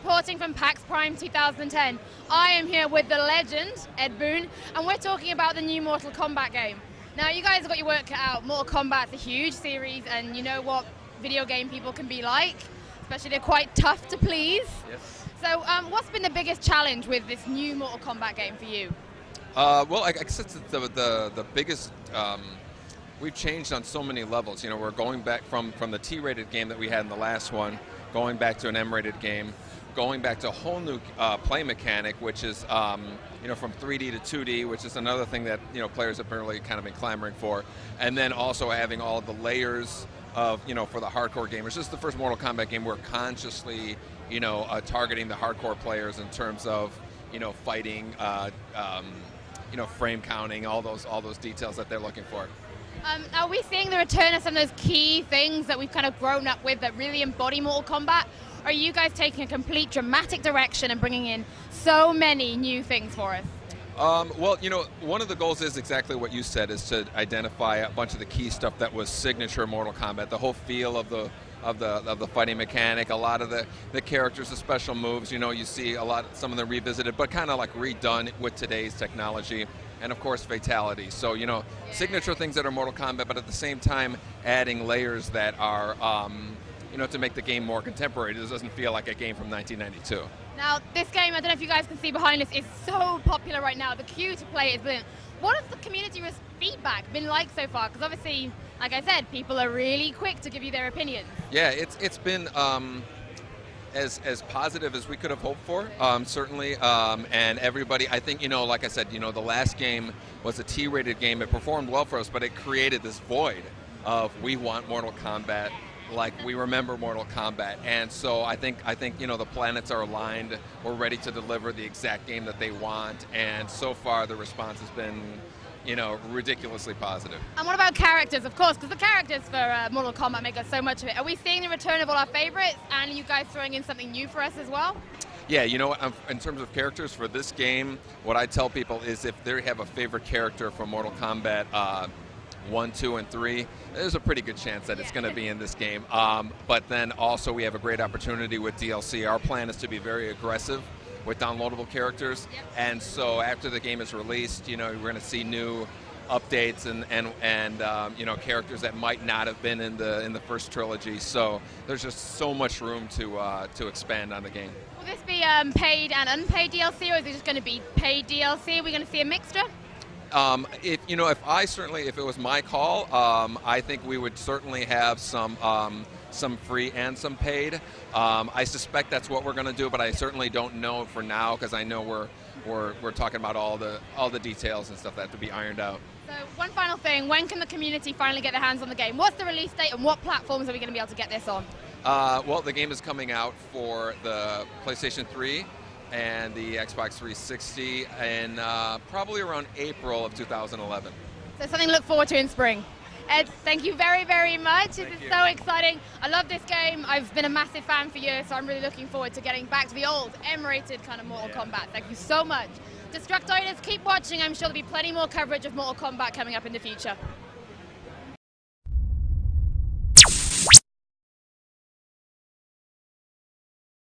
reporting from PAX Prime 2010. I am here with the legend, Ed Boon, and we're talking about the new Mortal Kombat game. Now, you guys have got your work cut out. Mortal Kombat's a huge series, and you know what video game people can be like, especially they're quite tough to please. Yes. So, what's been the biggest challenge with this new Mortal Kombat game for you? Well, I guess it's the biggest. We've changed on so many levels. You know, we're going back from the T-rated game that we had in the last one, going back to an M-rated game, going back to a whole new play mechanic, which is you know, from 3D to 2D, which is another thing that, you know, players have really kind of been clamoring for, and then also having all of the layers of, you know, for the hardcore gamers. This is the first Mortal Kombat game we're consciously, you know, targeting the hardcore players in terms of, you know, fighting, you know, frame counting, all those details that they're looking for. Are we seeing the return of some of those key things that we've kind of grown up with that really embody Mortal Kombat? Or are you guys taking a complete dramatic direction and bringing in so many new things for us? Well, you know, one of the goals is exactly what you said, is to identify a bunch of the key stuff that was signature Mortal Kombat, the whole feel of the fighting mechanic, a lot of the characters, the special moves. You know, you see some of them revisited, but kind of like redone with today's technology. And of course, fatalities. So, you know, signature things that are Mortal Kombat, but at the same time, adding layers that are, you know, to make the game more contemporary. This doesn't feel like a game from 1992. Now, this game, I don't know if you guys can see behind us, is so popular right now. The queue to play is brilliant. What has the community feedback been like so far? Because obviously, like I said, people are really quick to give you their opinions. Yeah, it's been as positive as we could have hoped for, certainly, and everybody, I think, you know, like I said, you know, the last game was a T-rated game. It performed well for us, but it created this void of, we want Mortal Kombat like we remember Mortal Kombat. And so I think you know, the planets are aligned. We're ready to deliver the exact game that they want, and so far the response has been, you know, ridiculously positive. And what about characters, of course, because the characters for Mortal Kombat make us so much of it. Are we seeing the return of all our favorites, and are you guys throwing in something new for us as well? Yeah, you know what, in terms of characters for this game, what I tell people is if they have a favorite character from Mortal Kombat 1, 2, and 3, there's a pretty good chance that it's going to be in this game. But then also we have a great opportunity with DLC. Our plan is to be very aggressive with downloadable characters, and so after the game is released, you know, we're going to see new updates and you know, characters that might not have been in the first trilogy. So there's just so much room to expand on the game. Will this be paid and unpaid DLC, or is it just going to be paid DLC? Are we going to see a mixture? You know, if it was my call, I think we would certainly have some free and some paid. I suspect that's what we're going to do, but I certainly don't know for now, because I know we're talking about all the details and stuff that have to be ironed out. So one final thing, when can the community finally get their hands on the game? What's the release date, and what platforms are we going to be able to get this on? Well, the game is coming out for the PlayStation 3 and the Xbox 360 in probably around April of 2011. So something to look forward to in spring. Ed, thank you very, very much. This is so exciting. I love this game. I've been a massive fan for years, so I'm really looking forward to getting back to the old M-rated kind of Mortal Kombat. Thank you so much. Destructoiders, keep watching. I'm sure there'll be plenty more coverage of Mortal Kombat coming up in the future.